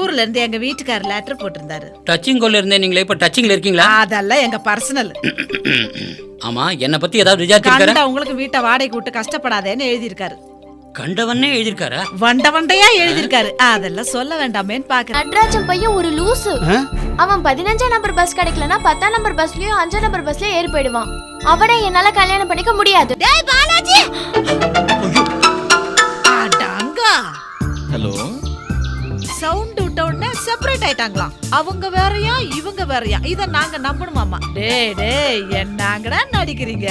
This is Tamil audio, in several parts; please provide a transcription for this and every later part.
ஊர்ல இருந்து எங்க வீட்டுக்காரர் லெட்டர் போட்டிருந்தாரு. டச்சிங் கோல்ல இருந்தே நீங்களே இப்ப டச்சிங்ல இருக்கீங்களா? அதெல்லாம் எங்க பர்சனல். ஆமா, என்ன பத்தி ஏதாவது விசாரிச்சிருக்காரா? கண்ட உங்களுக்கு வீட்டை வாடகை விட்டு கஷ்டப்படாதேன்னு எழுதியிருக்காரு. கண்டவனே எழுதிருக்காரா? வண்டையா எழுதியிருக்காரு. அதெல்லாம் சொல்ல வேண்டாமேன்னு பாக்குறேன். நட்ராஜன் பையன் ஒரு லூசு. அவன் 15ஆம் நம்பர் பஸ் கிடைக்கலனா 10ஆம் நம்பர் பஸ்லயும் 5ஆம் நம்பர் பஸ்லயும் ஏறி போயிடுவான். அவனை என்னால கல்யாணம் பண்ணிக்க முடியாது. டேய் பாலாஜி. அடங்கா. ஹலோ. சவுண்ட் விட்ட உடனே செப்பரேட் ஆயிட்டாங்களாம். அவங்க வேறயா இவங்க வேறயா? இத நாங்க நம்பணுமாமா? டேய் என்னங்கடா நடிக்கிறீங்க?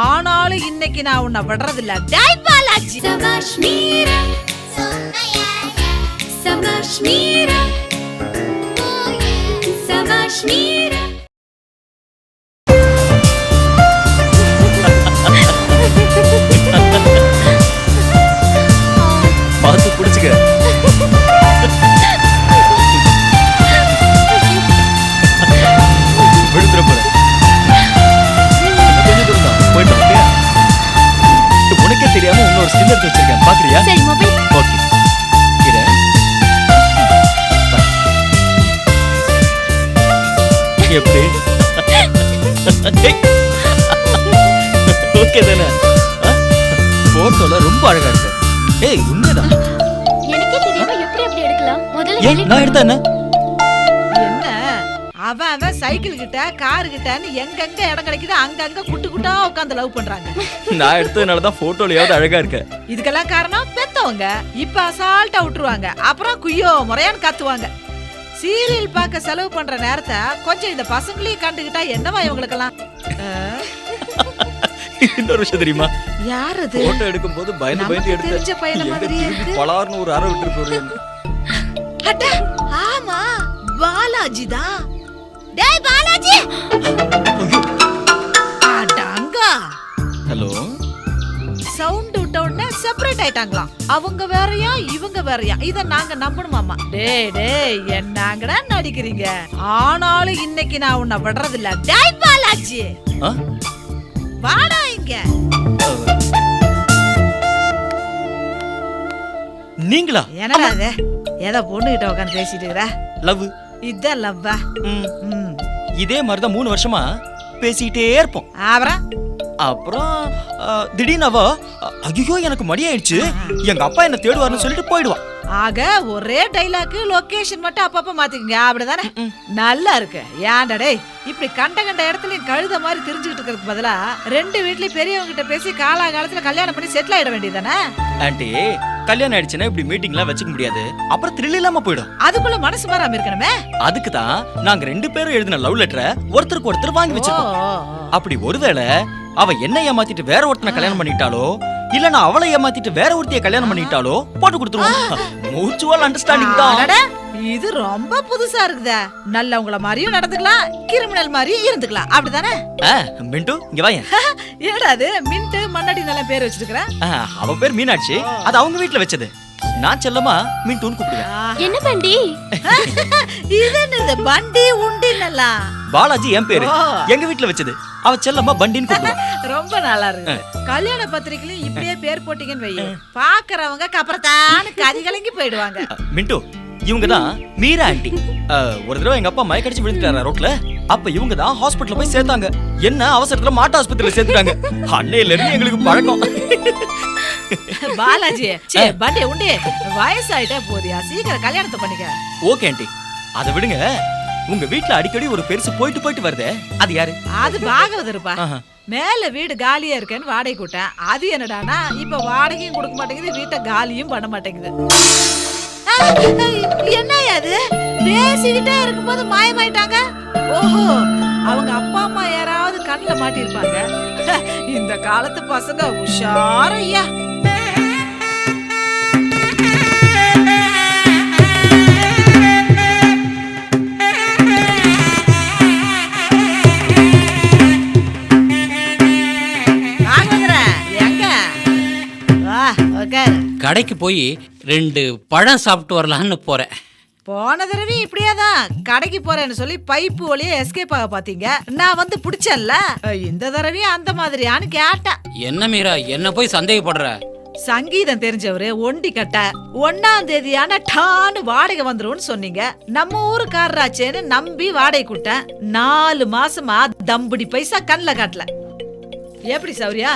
ஆனாலும் இன்னைக்கு நான் உன்னை விடுறது இல்ல. டேய் பாலாஜி. சபாஷ்மீரா சபாஷ்மீரா சபாஷ்மீரா. பார்த்து புடிச்சுக்க. விழுந்துற போற. கொஞ்சம் தூரம் தான் போயிட்டு ஓகே. உனக்கே தெரியாம இன்னொரு ஸ்டில் எடுத்து வச்சிருக்கேன், பாக்குறியா? சரி மொபைல். ஓகே இரு. எப்படி ஓகே தானே? போட்டோல ரொம்ப அழகா இருக்கு. ஏய் உண்மைதான். எனக்கே தெரியாம எப்படி அப்படி எடுக்கலாம்? முதல்ல ஏய் நான் எடுத்தா என்ன? என்ன அவன் சைக்கிள் கிட்ட கார் கிட்டன்னு எங்கெங்க இடம் கிடைக்குது அங்கங்க குட்டா உட்காந்து லவ் பண்றாங்க. நான் எடுத்ததுனால தான் போட்டோலயாவது அழகா இருக்கு. இதுக்கெல்லாம் காரணம் பெத்தவங்க. இப்ப அசால்ட்டா விட்டுருவாங்க, அப்புறம் குய்யோ முறையான்னு கத்துவாங்க. சீரியல் பார்க்க செலவு பண்ற நேரத்தை கொஞ்சம் இந்த பசங்களையும் கண்டுகிட்டா என்னவா இவங்களுக்கெல்லாம்? இன்னொரு விஷயம் தெரியுமா? யார் அது? போட்டோ எடுக்கும் போது பயந்து தெரிஞ்ச எடுத்து பையன மாதிரியே இருக்கு. பலார்னு ஒரு அரை விட்டு போறேன். அட ஆமா பாலாஜி தான். டேய் பாலாஜி. அடங்கா. ஹலோ. சவுண்ட் விட்ட உடனே செப்பரேட் ஆயிட்டாங்களாம். அவங்க வேறயா இவங்க வேறயா? இத நாங்க நம்பணுமாமா? டேய் என்னங்கடா நடிக்கிறீங்க? ஆனாலும் இன்னைக்கு நான் உன்னை விடுறது இல்ல. டேய் பாலாஜி. வாடா இங்க. நீங்களா? என்னடா இது? ஏதோ பொண்ணு கிட்ட உட்காந்து பேசிட்டு இருக்கற? லவ். இதான் லவ்வா? இதே மாதிரி தான் 3 வருஷமா பேசிட்டே இருப்போம். அப்புறம் திடீர்னு அவ ஐயோ எனக்கு மணி ஆயிடுச்சு, எங்க அப்பா என்ன தேடுவார்னு சொல்லிட்டு போயிடுவான். ஆக ஒரே டைலாக் லொகேஷன் மட்டும் அப்பப்ப மாத்திக்கங்க, அப்படிதானே? நல்லா இருக்கு. ஏன்டா டேய் இப்படி கண்ட இடத்துலயும் கழுத மாதிரி தெரிஞ்சுக்கிட்டு இருக்கிறதுக்கு பதிலா 2 வீட்லயும் பெரியவங்க கிட்ட பேசி காலகாலத்துல கல்யாணம் பண்ணி செட்டில் ஆயிட வேண்டியதானே? ஆண்டி கல்யாணம் ஆயிடுச்சுன்னா இப்படி மீட்டிங்லாம் வச்சுக்க முடியாது, அப்புறம் த்ரில் இல்லாம போயிடும். அதுக்குள்ள மனசு மாறாம இருக்கணுமே. அதுக்கு தான் நாங்க 2 பேரும் எழுதின லவ் லெட்டரை ஒருத்தருக்கு ஒருத்தர் வாங்கி வச்சிருக்கோம். அப்படி ஒருவேளை அவ என்ன ஏமாத்திட்டு வேற ஒருத்தனை கல்யாணம் பண்ணிட்டாலோ, இல்ல நான் அவளை ஏமாத்திட்டு வேற ஒருத்தைய கல்யாணம் பண்ணிட்டாலோ போட்டு கொடுத்துருவோம். மியூச்சுவல் அண்டர்ஸ்டாண்டிங் தான். இது ரொம்ப புதுசா இருக்குதே. நல்லவங்கள மாதிரியும் நடந்துக்கலாம், கிரிமினல் மாதிரியும் இருந்துக்கலாம், அப்படிதானே? மிண்டு இங்க வாங்க. என்னடா அது மின்ட்டு மண்ணடி நல்ல பேர் வச்சிருக்கற? அவ பேர் மீனாட்சி, அது அவங்க வீட்ல வச்சது. நான் செல்லமா மின்ட்டுன்னு கூப்பிடுவேன். என்ன பண்டி? இது என்னது பண்டி உண்டினலா? பாலாஜி என் பேரு, எங்க வீட்ல வச்சது. அவ செல்லமா பண்டின்னு கூப்பிடுவா. ரொம்ப நல்லா இருக்கு. கல்யாண பத்திரிக்கையில இப்படியே பேர் போட்டீங்கன்னு வையு, பாக்குறவங்க கப்பறத்தான்னு கதி கலங்கி போயிடுவாங்க. மிண்டு இவங்க தான் மீரா ஆண்டி. ஒரு தடவை எங்க அப்பா மயக்கடிச்சு விழுந்துட்டாரா ரோட்ல, அப்ப இவங்க தான் ஹாஸ்பிடல்ல போய் சேர்த்தாங்க. என்ன அவசரத்துல மாட்டு ஆஸ்பத்திரியில சேர்த்துட்டாங்க. அன்னையில இருந்து எங்களுக்கு பழக்கம். பாலாஜி பண்டி உண்டி வயசாயிட்டே போதியா, சீக்கிரம் கல்யாணத்தை பண்ணிக்க. ஓகே ஆண்டி, அதை விடுங்க. உங்க வீட்ல அடிக்கடி ஒரு பெருசு போயிட்டு வருதே, அது யாரு? அது பாகவதருப்பா. மேல வீடு காலியா இருக்கேன்னு வாடகை கூட்டேன். அது என்னடானா இப்ப வாடகையும் கொடுக்க மாட்டேங்குது, வீட்டை காலியும் பண்ண மாட்டேங்குது. என்ன அது பேசிக்கிட்டே இருக்கும்போது மாயமாயிட்டாங்க? ஓஹோ, அவங்க அப்பா அம்மா யாராவது கண்ணுல மாட்டிருப்பாங்க. இந்த காலத்து பசங்க உஷாரையா. கடைக்கு போய் 2 பழம் சாப்பிட்டு வரலான்னு போறேன். போன தடவை இப்படியாதான் கடைக்கு போறேன்னு சொல்லி பைப்பு வழியா எஸ்கேப் ஆக பாத்தீங்க. நான் வந்து பிடிச்சேன்ல, இந்த தடவையும் அந்த மாதிரியான்னு கேட்டேன். என்ன மீரா என்ன போய் சந்தேகப்படுற? சங்கீதம் தெரிஞ்சவரு ஒண்டி கட்ட 1ஆம் தேதியான டான்னு வாடகை வந்துரும்னு சொன்னீங்க. நம்ம ஊருக்காரராச்சேன்னு நம்பி வாடகை கூட்டேன். 4 மாசமா தம்புடி பைசா கண்ணுல காட்டல. எப்படி சௌரியா?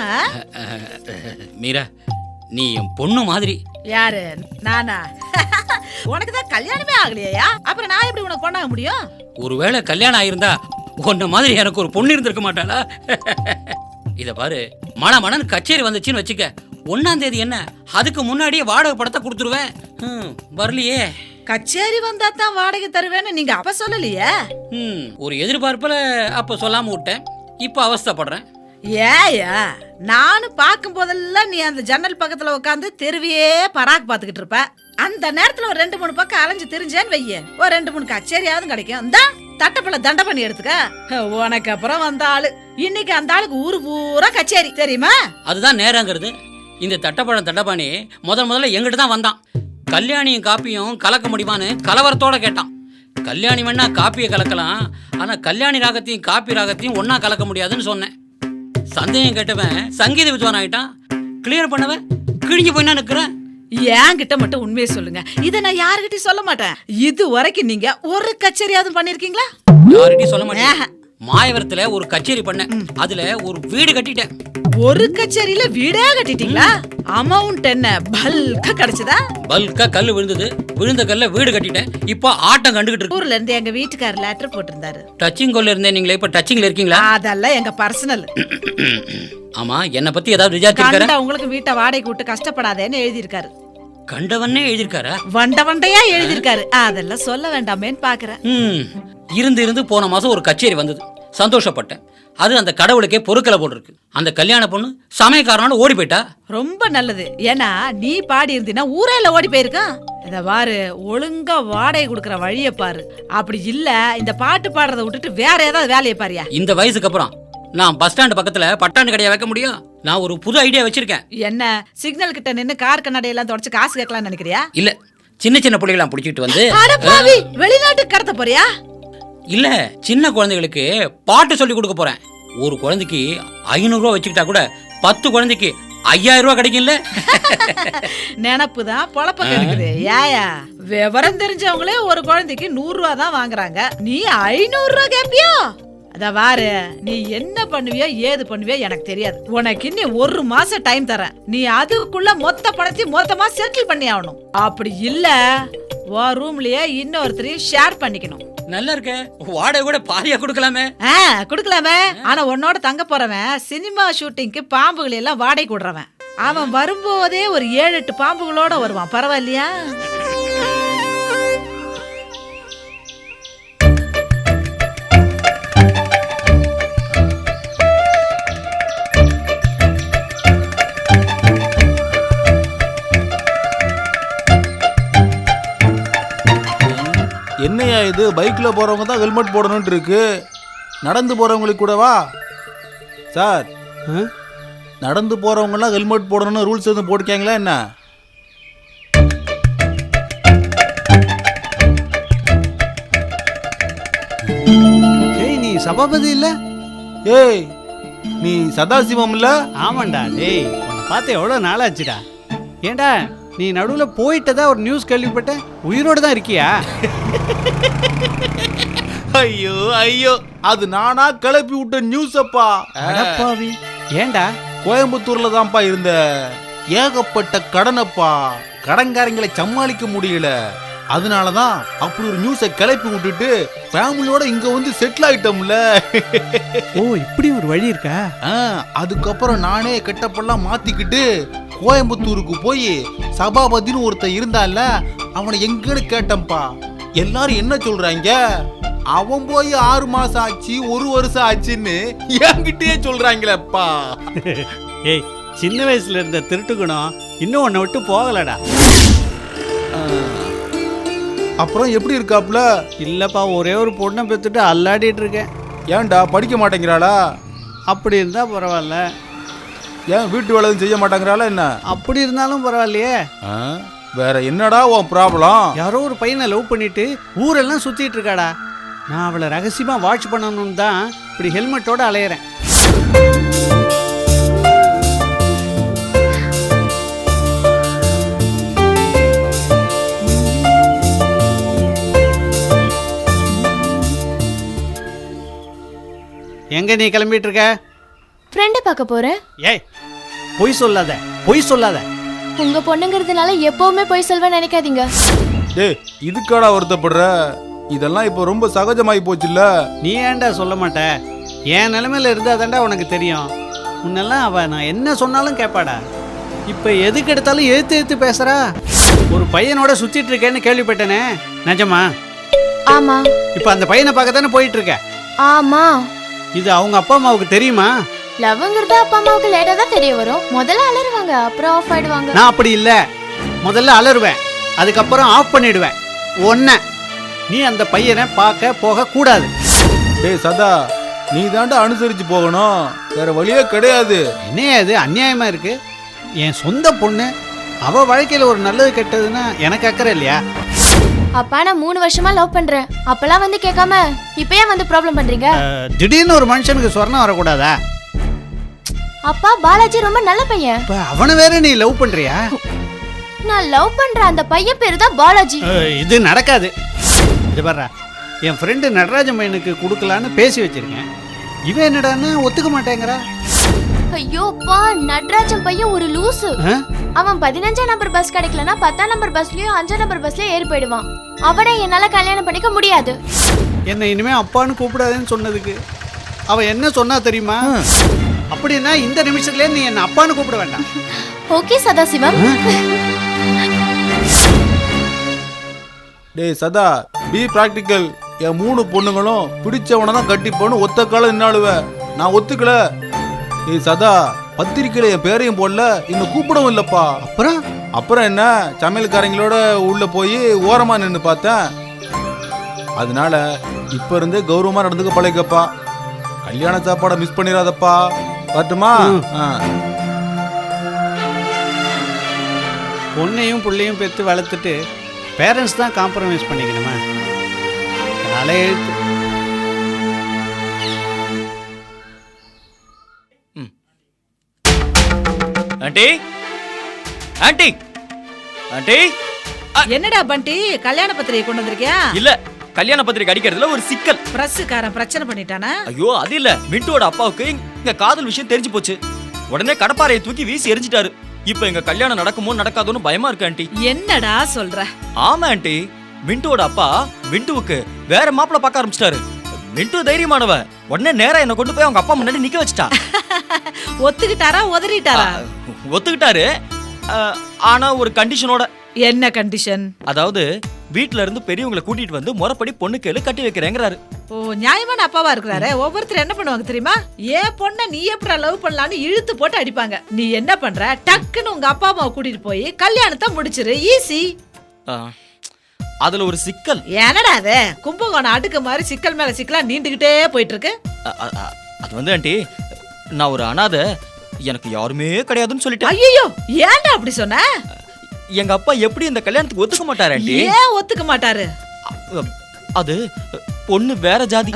மீரா, நீ என் பொண்ணு மாதிரி. யாரு நானா? உனக்குதான் கல்யாணமே ஆகலையா? அப்புறம் நான் எப்படி உனக்கு பொண்ணாக முடியும்? ஒருவேளை கல்யாணம் ஆயிருந்தா உன்ன மாதிரி எனக்கு ஒரு பொண்ணு இருந்திருக்க மாட்டாளா? இத பாரு, மனமனன் கச்சேரி வந்துச்சுன்னு வச்சுக்க, 1ஆம் தேதி என்ன, அதுக்கு முன்னாடியே வாடகை படத்தை கொடுத்துருவேன். வரலையே. கச்சேரி வந்தா தான் வாடகை தருவேன்னு நீங்க அப்ப சொல்லலையே. ஒரு எதிர்பார்ப்புல அப்ப சொல்லாம விட்டேன். இப்ப அவஸ்தைப்படுறேன். ஏயா, நானும் பார்க்கும் போதெல்லாம் நீ அந்த ஜன்னல் பக்கத்துல உட்காந்து தெருவையே பராக் பாத்துக்கிட்டு இருப்ப. அந்த நேரத்துல ஒரு 2-3 பக்கம் அலைஞ்சு திரிஞ்சேன்னு வைய, ஒரு 2-3 கச்சேரியாவது கிடைக்கும். இந்த தட்டப்பழ தண்டை பண்ணி எடுத்துக்க. உனக்கு அப்புறம் வந்த ஆளு இன்னைக்கு அந்த ஆளுக்கு ஊரு பூரா கச்சேரி, தெரியுமா? அதுதான் நேரங்கிறது. இந்த தட்டப்பழம் தண்டபாணி முதல்ல எங்கிட்ட தான் வந்தான். கல்யாணியும் காப்பியும் கலக்க முடியுமான்னு கலவரத்தோட கேட்டான். கல்யாணி வேணா காப்பியை கலக்கலாம், ஆனா கல்யாணி ராகத்தையும் காப்பி ராகத்தையும் ஒன்னா கலக்க முடியாதுன்னு சொன்னேன். சந்தேகம் கேட்டவன் சங்கீத வித்வான் ஆயிட்டான். கிளியர் பண்ணவன் கிழிஞ்சு போய் நான் நிக்கிறேன். என்கிட்ட மட்டும் உண்மையை சொல்லுங்க, இத நான் யாருகிட்டயும் சொல்ல மாட்டேன். இது வரைக்கும் நீங்க ஒரு கச்சேரியாவது பண்ணிருக்கீங்களா? யார்கிட்டயும் சொல்ல மாட்டேன். மாயவரத்துல ஒரு கச்சேரி பண்ணேன், அதுல ஒரு வீடு கட்டிட்டேன். ஒரு கச்சேரியில வீடே கட்டிட்டீங்களா? அமௌண்ட் என்ன பல்கா கிடைச்சதா? பல்கா கல்லு விழுந்தது, விழுந்த கல்ல வீடு கட்டிட்டேன். இப்போ ஆட்டம் கண்டுகிட்டு இருக்கு. ஊர்ல இருந்து எங்க வீட்டுக்காரர் லெட்டர் போட்டிருந்தாரு. டச்சிங் கொல்ல இருந்தேன், நீங்களே இப்ப டச்சிங்ல இருக்கீங்களா? அதெல்லாம் எங்க பர்சனல். ஆமா, என்ன பத்தி ஏதாவது விசாரிச்சிருக்காரா? உங்களுக்கு வீட்டை வாடகை விட்டு கஷ்டப்படாதேன்னு எழுதியிருக்காரு. கண்டவனே எழுதிருக்காரா? வண்டையா எழுதிருக்காரு. அதெல்லாம் சொல்ல வேண்டாமேன்னு பாக்குறேன். இருந்து போன மாசம் ஒரு கச்சேரி வந்தது, சந்தோஷப்பட்டேன். அது அந்த கடவுளுக்கே பொறுக்கலை போல் இருக்கு. அந்த கல்யாண பொண்ணு சமயக்காரனோட ஓடி போயிட்டா. ரொம்ப நல்லது. ஏன்னா நீ பாடி இருந்தீன்னா ஊரேல ஓடி போயிருக்கான். இத பாரு, ஒழுங்கா வாடகை கொடுக்கற வழிய பாரு. அப்படி இல்ல இந்த பாட்டு பாடுறத விட்டுட்டு வேற ஏதாவது வேலையை பாரியா. இந்த வயசுக்கு அப்புறம் நான் பஸ் ஸ்டாண்ட் பக்கத்துல பட்டாண்டு கடையா வைக்க முடியும்? நான் ஒரு புது ஐடியா வச்சிருக்கேன். என்ன, சிக்னல் கிட்ட நின்னு கார் கண்ணாடியெல்லாம் தொடச்சு காசு கேட்கலாம்னு நினைக்கிறியா? இல்ல, சின்ன பிள்ளைகளாம் பிடிச்சிட்டு வந்து வெளிநாட்டுக்கு கடத்த போறியா? இல்ல, சின்ன குழந்தைகளுக்கு பாட்டு சொல்லி கொடுக்க போறேன். ஒரு குழந்தைக்கு 500 ரூபா வச்சுக்கிட்டா கூட 10 குழந்தைக்கு 5000 ரூபா கிடைக்கும்ல. நினப்புதான் பொழப்ப இருக்குது. ஏயா, விவரம் தெரிஞ்சவங்களே ஒரு குழந்தைக்கு 100 ரூபா தான் வாங்குறாங்க, நீ 500 ரூபா கேப்பியோ? அத வாரு, நீ என்ன பண்ணுவியோ ஏது பண்ணுவியோ எனக்கு தெரியாது. உனக்கு இன்னி 1 மாசம் டைம் தரேன். நீ அதுக்குள்ள மொத்த பணத்தையும் மொத்தமா செட்டில் பண்ணி ஆகணும். அப்படி இல்ல உன் ரூம்லயே இன்னொருத்தரையும் ஷேர் பண்ணிக்கணும். நல்லா இருக்க, வாடகை கூட பாதியா கொடுக்கலாமே. கொடுக்கலாமே. ஆனா உன்னோட தங்க போறவன் சினிமா ஷூட்டிங்க்கு பாம்புகளை எல்லாம் வாடகை கூடுறவன். அவன் வரும்போதே ஒரு 7-8 பாம்புகளோட வருவான். பரவாயில்லையா? என்னையா இது, பைக்ல போறவங்க தான் ஹெல்மெட் போடணும்னு இருக்கு, நடந்து போறவங்களுக்கு கூடவா சார்? நடந்து போறவங்க எல்லாம் ஹெல்மெட் போடணும்னு ரூல்ஸ் எதுவும் போட்டுக்காங்களா என்ன? ஏய், நீ சபாபதி இல்ல? ஏய், நீ சதாசிவம் இல்ல? ஆமாண்டா. டேய், உன்னை பார்த்து எவ்வளவு நாளாச்சுடா. ஏண்டா, நீ நடுவுல போயிட்டதா ஒரு நியூஸ் கேள்விப்பட்டேன். உயிரோட தான் இருக்கியா? ஐயோ ஐயோ, அது நானா கிளப்பி விட்ட நியூஸ் அப்பா. அடப்பாவி. ஏண்டா? கோயம்புத்தூர்ல தான்ப்பா இருந்த. ஏகப்பட்ட கடனப்பா, கடன்காரங்களை சமாளிக்க முடியல. அதனாலதான் அப்படி ஒரு நியூஸை கிளப்பி விட்டுட்டு ஃபேமிலியோட இங்க வந்து செட்டில் ஆயிட்டோம்ல. ஓ, இப்படி ஒரு வழி இருக்கா? அதுக்கப்புறம் நானே கெட்டப்பெல்லாம் மாத்திக்கிட்டு கோயம்புத்தூருக்கு போய் சபாபதினு ஒருத்தன் இருந்தால, அவனை எங்கன்னு கேட்டப்பா. எல்லாரும் என்ன சொல்றாங்க, அவன் போய் 6 மாசம் ஆச்சு 1 வருஷம் ஆச்சுன்னு என்கிட்டயே சொல்றாங்களேப்பா. ஏய், சின்ன வயசுல இருந்த திருட்டுக்குணம் இன்னும் உன்னை விட்டு போகலடா. அப்புறம் எப்படி இருக்காப்ல? இல்லப்பா, ஒரே ஒரு பொண்ணை பெற்றுட்டு அல்லாடிட்டு இருக்கேன். ஏன்டா, படிக்க மாட்டேங்கிறாளா? அப்படி இருந்தா பரவாயில்ல. ஏன் வீட்டு வேலை செய்ய மாட்டேங்கிறாளா என்ன? அப்படி இருந்தாலும் பரவாயில்லையே. வேற என்னடா உன் ப்ராப்ளம்? யாரோ ஒரு பையனை லவ் பண்ணிட்டு ஊரெல்லாம் சுத்திட்டு இருக்காடா. நான் அவளை ரகசியமா வாட்ச் பண்ணணும்னு தான் இப்படி ஹெல்மெட்டோட அலையிறேன். எங்க நீ கிளம்பிட்டு இருக்க? ஃப்ரெண்டை பார்க்க போறேன். ஏய், பொய் சொல்லாத, பொய் சொல்லாத. உங்க பொண்ணுங்கிறதுனால எப்பவுமே போய் சொல்வேன்னு நினைக்காதீங்க. டேய் இதுக்காடா வருத்தப்படுற? இதெல்லாம் இப்போ ரொம்ப சகஜமாயி போச்சுல்ல. நீ ஏன்டா சொல்ல மாட்ட? என் நிலைமையில இருந்தாதாண்டா உனக்கு தெரியும். முன்னெல்லாம் அவ நான் என்ன சொன்னாலும் கேட்பாடா. இப்போ எதுக்கு எடுத்தாலும் எழுத்து பேசுறா. ஒரு பையனோட சுத்திட்டு இருக்கேன்னு கேள்விப்பட்டேனே, நிஜமா? ஆமா. இப்போ அந்த பையனை பார்க்க தானே போயிட்டு இருக்க. ஆமா. இது அவங்க அப்பா அம்மாவுக்கு தெரியுமா? லவ்ங்கிறது அப்பா அம்மாவுக்கு லேட்டா தான் தெரிய வரும். முதல்ல அலறுவாங்க, அப்புறம் ஆஃப் ஆயிடுவாங்க. நான் அப்படி இல்லை. முதல்ல அலறுவேன், அதுக்கப்புறம் ஆஃப் பண்ணிடுவேன். ஒன்ன நீ அந்த பையனை பார்க்க போக கூடாது. டேய் சதா, நீ தாண்டா அனுசரிச்சு போகணும், வேற வழியே கிடையாது. என்னையா இது அநியாயமா இருக்கு? என் சொந்த பொண்ணு, அவ வாழ்க்கையில ஒரு நல்லது கெட்டதுன்னா எனக்கு அக்கறை இல்லையா? அப்பா நான் 3 வருஷமா லவ் பண்றேன். அப்பெல்லாம் வந்து கேட்காம இப்பயே வந்து ப்ராப்ளம் பண்றீங்க. திடீர்னு ஒரு மனுஷனுக்கு சொர்ணம் வரக்கூடாதா? அப்பா பாலாஜி ரொம்ப நல்ல பையன். இப்ப அவனை வேற நீ லவ் பண்றியா? நான் லவ் பண்ற அந்த பையன் பேரு தான் பாலாஜி. இது நடக்காது. இது பாரு, என் ஃப்ரெண்டு நடராஜன் பையனுக்கு கொடுக்கலான்னு பேசி வச்சிருக்கேன். இவன் என்னடான்னு ஒத்துக்க மாட்டேங்கிறா. ஐயோப்பா, நடராஜன் பையன் ஒரு லூசு. அவன் 15ஆம் நம்பர் பஸ் கிடைக்கலனா 10ஆம் நம்பர் பஸ்லயும் 5ஆம் நம்பர் பஸ்லயும் ஏறி போயிடுவான். அவனை என்னால கல்யாணம் பண்ணிக்க முடியாது. என்ன இனிமே அப்பான்னு கூப்பிடாதுன்னு சொன்னதுக்கு அவ என்ன சொன்னா தெரியுமா? அப்படின்னா இந்த நிமிஷத்துல நீ என்ன அப்பான்னு கூப்பிட வேண்டாம். ஓகே சதாசிவம். டேய் சதா, பி பிராக்டிக்கல். என் 3 பொண்ணுங்களும் பிடிச்சவனை தான் கட்டிப்போன்னு ஒத்த காலம் நின்னாளுவ. நான் ஒத்துக்கல. ஏய் சதா, பத்திரிக்கையில என் பேரையும் போடல, இன்னும் கூப்பிடவும் இல்லப்பா. அப்புறம் என்ன, சமையல்காரங்களோட உள்ள போய் ஓரமா நின்று பார்த்தேன். அதனால இப்ப இருந்தே கௌரவமா நடந்துக்க பழகப்பா. கல்யாண சாப்பாடை மிஸ் பண்ணிடாதப்பா. வரட்டுமா? பொண்ணையும் பிள்ளையும் பெற்று வளர்த்துட்டு பேரண்ட்ஸ் தான் காம்ப்ரமைஸ் பண்ணிக்கணுமா? காலை எழுத்து. Aunty, aunty, aunty. என்னடா பண்டி, கல்யாண பத்திரிகை கொண்டு வந்திருக்கியா? இல்ல, கல்யாண பத்திரிக்கை அடிக்கிறதுல ஒரு சிக்கல். பிரஸ்காரன் பிரச்சனை பண்ணிட்டானா? ஐயோ அது இல்ல, மின்டோட அப்பாவுக்கு எங்க காதல் விஷயம் தெரிஞ்சு போச்சு. உடனே கடப்பாறையை தூக்கி வீசி எரிஞ்சிட்டாரு. இப்ப எங்க கல்யாணம் நடக்குமோ நடக்காதோன்னு பயமா இருக்கு ஆண்டி. என்னடா சொல்ற? ஆமா ஆண்டி, மின்டோட அப்பா மின்டுவுக்கு வேற மாப்பிள்ள பார்க்க ஆரம்பிச்சிட்டாரு. மின்டு தைரியமானவ, உடனே நேரா என்ன கொண்டு போய் அவங்க அப்பா முன்னாடி நிக்க வச்சுட்டா. ஒத்துக்கிட்டாரா உதறிட்டாரா? ஒத்துக்கிட்டாரு, ஆனா ஒரு கண்டிஷனோட. என்ன கண்டிஷன்? அதாவது வீட்ல இருந்து பெரியவங்களை கூட்டிட்டு வந்து முறைப்படி பொண்ணு கேளு கட்டி வைக்கிறேங்கிறாரு. ஓ, நியாயமான அப்பாவா இருக்கிறாரு. ஒவ்வொருத்தர் என்ன பண்ணுவாங்க தெரியுமா? ஏன் பொண்ண நீ எப்படி லவ் பண்ணலான்னு இழுத்து போட்டு அடிப்பாங்க. நீ என்ன பண்ற, டக்குன்னு உங்க அப்பா அம்மாவை கூட்டிட்டு போய் கல்யாணத்தை முடிச்சிரு, ஈஸி. அதுல ஒரு சிக்கல். என்னடா அது கும்பகோணம் அடுக்கு மாதிரி சிக்கல் மேல சிக்கலா நீண்டுகிட்டே போயிட்டு இருக்கு. அது வந்து ஆண்டி, நான் ஒரு அனாதை, எனக்கு யாருமே கிடையாதுன்னு சொல்லிட்டேன். ஐயோ, ஏன்டா அப்படி சொன்ன? எங்க அப்பா எப்படி இந்த கல்யாணத்துக்கு ஒத்துக்க மாட்டாரு ஆண்டி? ஏன் ஒத்துக்க மாட்டாரு? அது பொண்ணு வேற ஜாதி.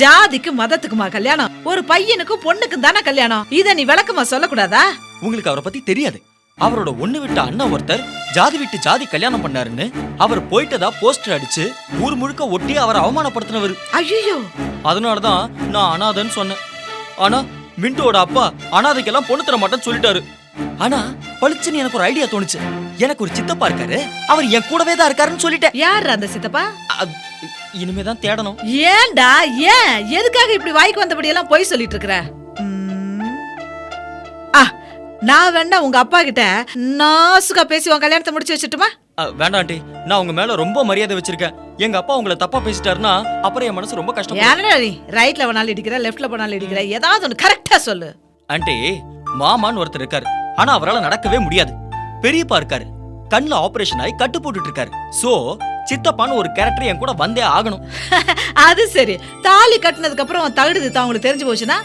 ஜாதிக்கு மதத்துக்குமா கல்யாணம்? ஒரு பையனுக்கு பொண்ணுக்கு தானே கல்யாணம். இத நீ விளக்கமா சொல்லக்கூடாதா? உங்களுக்கு அவரை பத்தி தெரியாது. அவரோட ஒண்ணு விட்ட அண்ணன் ஒருத்தர் ஜாதி விட்டு ஜாதி கல்யாணம் பண்ணாருன்னு அவர் போயிட்டதா போஸ்டர் அடிச்சு ஊர் முழுக்க ஒட்டி அவரை அவமானப்படுத்தினவர். ஐயோ, அதனாலதான் நான் அனாதைன்னு சொன்னேன். ஆனா மின்டோட அப்பா அனாதைக்கெல்லாம் பொண்ணு தர மாட்டேன்னு சொல்லிட்டாரு. ஆனா பளிச்சுன்னு எனக்கு ஒரு ஐடியா தோணுச்சு. எனக்கு ஒரு சித்தப்பா இருக்காரு, அவர் என் கூடவே தான் இருக்காருன்னு சொல்லிட்டேன். யார் அந்த சித்தப்பா? இனிமேதான் தேடணும். ஏன்டா, ஏன் எதுக்காக இப்படி வாய்க்கு வந்தபடி எல்லாம் போய் சொல்லிட்டு இருக்கற? நான் வேணா உங்க அப்பா கிட்ட நாசுகா பேசி உன் கல்யாணத்தை முடிச்சு வச்சுட்டுமா? வேண்டாம் ஆண்டி, நான் உங்க மேல ரொம்ப மரியாதை வச்சிருக்கேன். எங்க அப்பா உங்களை தப்பா பேசிட்டாருன்னா அப்புறம் என் மனசு ரொம்ப கஷ்டம். ஏன்டா நீ ரைட்ல போனாலும் இடிக்கிற, லெஃப்ட்ல போனாலும் இடிக்கிற, ஏதாவது ஒன்று கரெக்டா சொல்லு. ஆண்டி, மாமான்னு ஒருத்தர் இருக்காரு, ஆனா அவரால் நடக்கவே முடியாது. பெரியப்பா இருக்காரு, கண்ணுல ஆபரேஷன் ஆகி கட்டு போட்டுட்டு இருக்காரு. சோ சித்தப்பான்னு ஒரு கேரக்டர் என் கூட வந்தே ஆகணும். அது சரி, தாலி கட்டினதுக்கு அப்புறம் தகுடுது தான் உங்களுக்கு தெரிஞ்சு போச்சுன்னா?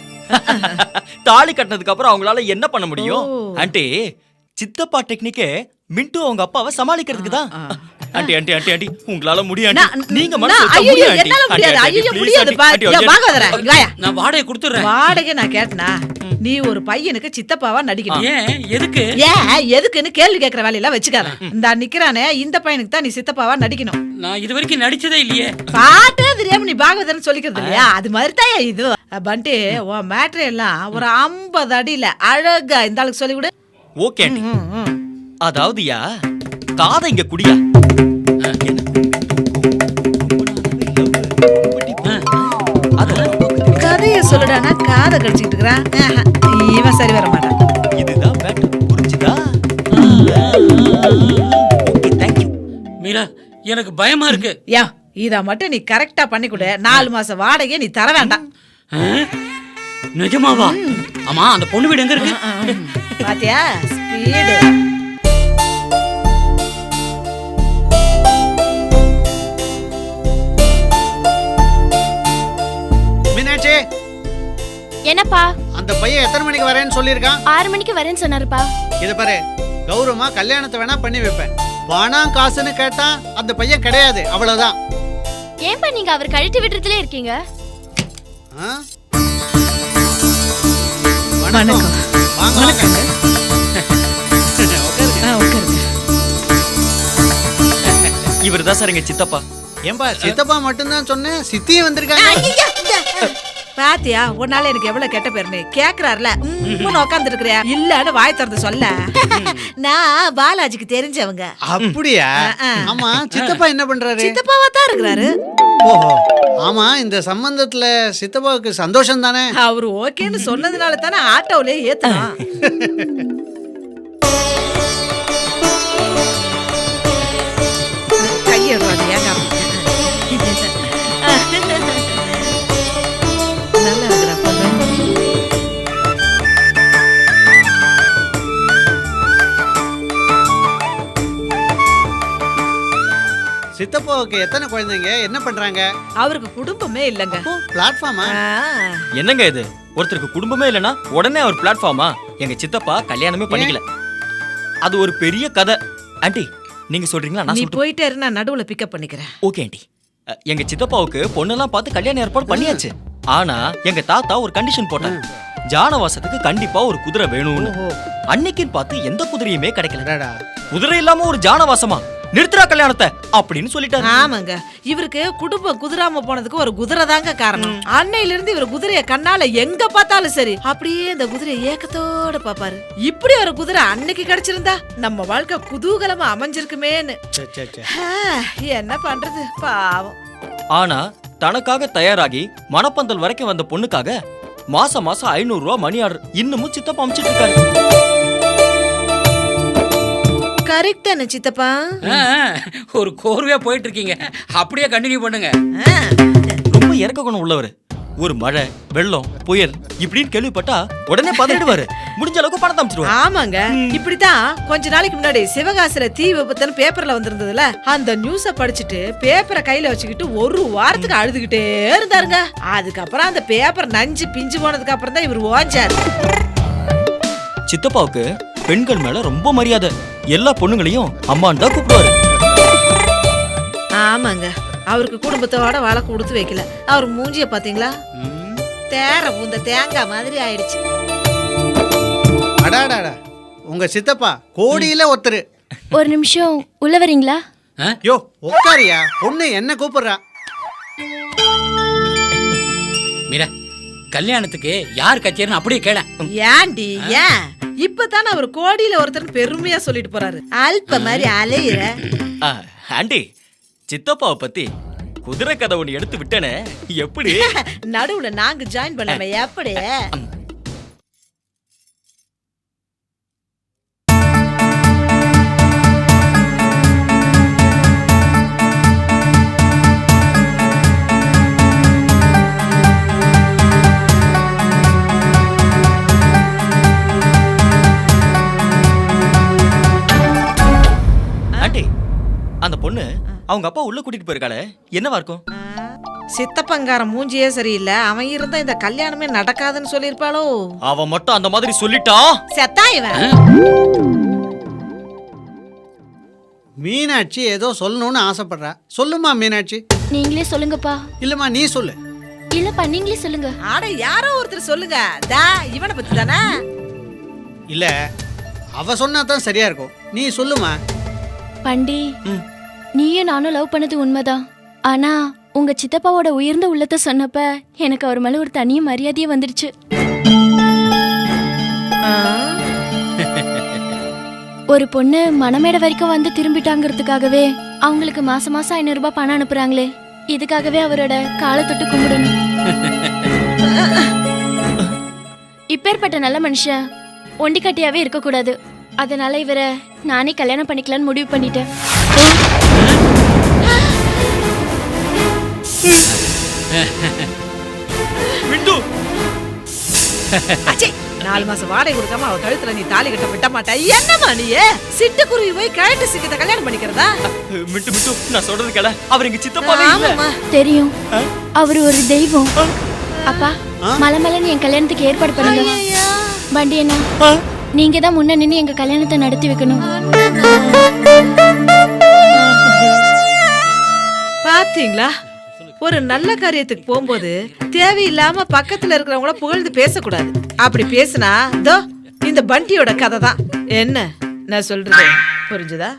தாலி கட்டினதுக்கு அப்புறம் அவங்களால என்ன பண்ண முடியும்? ஆண்டி, சித்தப்பா டெக்னிக்கே மின்டு அவங்க அப்பாவை சமாளிக்கிறதுக்கு தான். ஆண்டி ஆண்டி ஆண்டி ஆண்டி உங்களால முடியும். நீங்க நான் வாடகை கொடுத்துறேன். வாடகை நான் கேட்டனா? நீ ஒரு பையனுக்கு சித்தப்பாவா நடிக்கணும். ஏன் எதுக்கு? ஏன் எதுக்குன்னு கேள்வி கேட்கற வேலையெல்லாம் வச்சுக்காத. இந்த நிக்கிறானே இந்த பையனுக்கு தான் நீ சித்தப்பாவா நடிக்கணும். நான் இது வரைக்கும் நடிச்சதே இல்லையே. பாட்டே தெரியாம நீ பாகவதர்னு சொல்லிக்கிறது இல்லையா? அது மாதிரி தான் இது. பண்டி உன் மேட்ரு எல்லாம் ஒரு 50 அடியில அழகா இந்த ஆளுக்கு சொல்லி கொடு. Okay aunty. அதாவதுயா காதை இங்க குடியா. கதைய சொல்லுடானா காதை கடிச்சிட்டு இருக்கிறான். இவன் சரி வர மாட்டான். இதுதான் மேட்டர், புரிஞ்சுதா? Okay, thank you. மீரா எனக்கு பயமா இருக்கு. யா இத மட்டும் நீ கரெக்டா பண்ணி கொடு. 4 மாசம் வாடகையை நீ தர வேண்டாம். நிஜமாவா? ஆமா, அந்த பொண்ணு வீடு எங்க இருக்கு? பாத்தியா ஸ்பீடு. மீனாட்சி, என்னப்பா? அந்த பையன் எத்தனை மணிக்கு வரேன்னு சொல்லியிருக்கான்? 6 மணிக்கு வரேன்னு சொன்னாருப்பா. இத பாரு, கௌரவமா கல்யாணத்தை வேணா பண்ணி வைப்பேன். பணம் காசுன்னு கேட்டா அந்த பையன் கிடையாது, அவ்வளவுதான். ஏன்பா நீங்க அவர் கழட்டி விடுறதுல இருக்கீங்க? ஆ? வணக்கம். வாங்க வாங்க. உட்காருங்க. இவர்தான் சார் எங்க சித்தப்பா. ஏன்பா சித்தப்பா மட்டும்தான் சொன்னேன், சித்தியும் வந்திருக்காங்க. பாத்தியா உன்னால எனக்கு எவ்வளவு கெட்ட பேருன்னு கேக்குறாருல. உட்கார்ந்து இருக்கிற இல்லன்னு வாய் திறந்து சொல்ல. நான் பாலாஜிக்கு தெரிஞ்சவங்க. அப்படியா? ஆமா, சித்தப்பா என்ன பண்றாரு? சித்தப்பாவா தான் இருக்கிறாரு. ஓஹோ, ஆமா, இந்த சம்பந்தத்துல சித்தப்பாவுக்கு சந்தோஷம் தானே? அவரு ஓகேன்னு சொன்னதுனால தானே ஆட்டோவிலே ஏத்துறான். கையிடுறாரு ஏங்க. நல்லா இருக்கிறா பொண்ணு. சித்தப்பாவுக்கு எத்தனை குழந்தைங்க, என்ன பண்றாங்க? அவருக்கு குடும்பமே இல்லங்க. பிளாட்ஃபார்மா? என்னங்க இது? ஒருத்தருக்கு குடும்பமே இல்லனா உடனே அவர் பிளாட்ஃபார்மா? எங்க சித்தப்பா கல்யாணமே பண்ணிக்கல. அது ஒரு பெரிய கதை. ஆண்டி, நீங்க சொல்றீங்களா? நான் நீ சொல்றேன். போயிட்டே இரு, நான் நடுவுல பிக்கப் பண்ணிக்கிறேன். Okay aunty. எங்க சித்தப்பாவுக்கு பொண்ணெல்லாம் பார்த்து கல்யாணம் ஏற்பாடு பண்ணியாச்சு. ஆனா எங்க தாத்தா ஒரு கண்டிஷன் போட்டாங்க. ஜானவாசத்துக்கு கண்டிப்பா ஒரு குதிரை வேணும்னு. அன்னைக்குன்னு பார்த்து எந்த குதிரையுமே கிடைக்கல. குதிரை இல்லாம ஒரு ஜானவாசமா? நிறுத்துறா கல்யாணத்தை அப்படின்னு சொல்லிட்டாரு. ஆமாங்க, இவருக்கு குடும்பம் குதிராம போனதுக்கு ஒரு குதிரை தாங்க காரணம். அன்னையில இருந்து இவர் குதிரைய கண்ணால எங்க பார்த்தாலும் சரி அப்படியே இந்த குதிரையை ஏக்கத்தோட பாப்பாரு. இப்படி ஒரு குதிரை அன்னைக்கு கிடைச்சிருந்தா நம்ம வாழ்க்கை குதூகலமா அமைஞ்சிருக்குமேன்னு. என்ன பண்றது பாவம். ஆனா தனக்காக தயாராகி மணப்பந்தல் வரைக்கும் வந்த பொண்ணுக்காக மாசம் மாசம் 500 ரூபாய் மணி ஆர்டர் இன்னமும் சித்தப்பா அமைச்சிட்டு இருக்காரு. கரெக்ட் தானே சித்தப்பா? ஒரு கோர்வையா போயிட்டு இருக்கீங்க, அப்படியே கண்டினியூ பண்ணுங்க. ரொம்ப இறக்க குணம் உள்ளவர். ஒரு மழை, வெள்ளம், புயல் இப்படின்னு கேள்விப்பட்டா உடனே பதறிடுவாரு. முடிஞ்ச அளவுக்கு பணத்தை அமைச்சிருவாரு. ஆமாங்க, இப்படித்தான் கொஞ்ச நாளைக்கு முன்னாடி சிவகாசில தீ விபத்துன்னு பேப்பர்ல வந்திருந்ததுல அந்த நியூஸ படிச்சுட்டு பேப்பரை கையில வச்சுக்கிட்டு ஒரு வாரத்துக்கு அழுதுகிட்டே இருந்தாருங்க. அதுக்கப்புறம் அந்த பேப்பர் நஞ்சு பிஞ்சு போனதுக்கு அப்புறம் தான் இவர் ஓஞ்சாரு. சித்தப்பாவுக்கு பெண்கள் மேல ரொம்ப மரியாதை. எல்லா பொண்ணுங்களையும் அம்மான்னு தான் கூப்பிடுவாரு. ஆமாங்க, அவருக்கு குடும்பத்தோட வாழை கொடுத்து வைக்கல. அவர் மூஞ்சிய பாத்தீங்களா? தேர பூந்த தேங்காய் மாதிரி ஆயிடுச்சு. அடாடாடா, உங்க சித்தப்பா கோடியில ஒருத்தரு. ஒரு நிமிஷம் உள்ள வரீங்களா? யோ உட்காரியா, பொண்ணு என்ன கூப்பிடுறா. மீரா, கல்யாணத்துக்கு யார் கச்சேரின்னு அப்படியே கேள. ஏன்டி ஏன் இப்பதானே அவர் கோடியில ஒருத்தர் பெருமையா சொல்லிட்டு போறாரு. அல்ப மாதிரி அலையிற. ஆண்டி, சித்தப்பாவை பத்தி குதிரை கதை ஒண்ணு எடுத்து விட்டனே, எப்படி? நடுவுல நாங்க ஜாயின் பண்ணாம எப்படி? ஆண்டி, அந்த பொண்ணு அவங்க அப்பா உள்ள கூட்டிட்டு போயிருக்காளே, என்னவா இருக்கும்? சித்தப்பங்கார மூஞ்சியே சரியில்லை. அவன் இருந்தா இந்த கல்யாணமே நடக்காதுன்னு சொல்லிருப்பாளோ. அவன் மட்டும் அந்த மாதிரி சொல்லிட்டா செத்தா இவன். மீனாட்சி ஏதோ சொல்லணும்னு ஆசைப்படுறா. சொல்லுமா மீனாட்சி. நீங்களே சொல்லுங்கப்பா. இல்லம்மா நீ சொல்லு. இல்லப்பா நீங்களே சொல்லுங்க. ஆட யாரோ ஒருத்தர் சொல்லுங்க. தா இவனை பத்தி தானே. இல்ல, அவ சொன்னா தான் சரியா இருக்கும். நீ சொல்லுமா. பண்டி, நீயும் நானும் லவ் பண்ணது உண்மைதான். ஆனா உங்க சித்தப்பாவோட உயர்ந்த உள்ளத்தை சொன்னப்ப எனக்கு அவர் மேல ஒரு தனி மரியாதையே வந்துடுச்சு. ஒரு பொண்ணு மணமேடை வரைக்கும் வந்து திரும்பிட்டாங்கிறதுக்காகவே அவங்களுக்கு மாசம் மாசம் 500 ரூபாய் பணம் அனுப்புறாங்களே, இதுக்காகவே அவரோட காலை தொட்டு கும்பிடணும். இப்பேற்பட்ட நல்ல மனுஷன் ஒண்டிக்கட்டியாவே இருக்கக்கூடாது. அதனால இவரை நானே கல்யாணம் பண்ணிக்கலான்னு முடிவு பண்ணிட்டேன். மிண்டு அச்சே, 4 மாசம் வாடகை கொடுக்காம அவ கழுத்துல நீ தாலி கட்ட விட்ட மாட்டா. என்னம்மா நீ சிட்டுக்குருவி போய் கழட்டு சிங்கத்தை கல்யாணம் பண்ணிக்கிறதா? மிண்டு மிண்டு நான் சொல்றது கேள, அவர் எங்க சித்தப்பாவே இல்ல. ஆமாம்மா. தெரியும், அவரு ஒரு தெய்வம். அப்பா, மலை மலைன்னு என் கல்யாணத்துக்கு ஏற்பாடு பண்ணுங்க. ஐயா. பண்டி அண்ணா, நீங்க தான் முன்ன நின்று எங்க கல்யாணத்தை நடத்தி வைக்கணும். பாத்தீங்களா, ஒரு நல்ல காரியத்துக்கு போகும்போது தேவையில்லாம பக்கத்துல இருக்கிறவங்கள புகழ்ந்து பேசக்கூடாது. அப்படி பேசினா தோ இந்த பண்டியோட கதை தான். என்ன நான் சொல்றது புரிஞ்சுதா?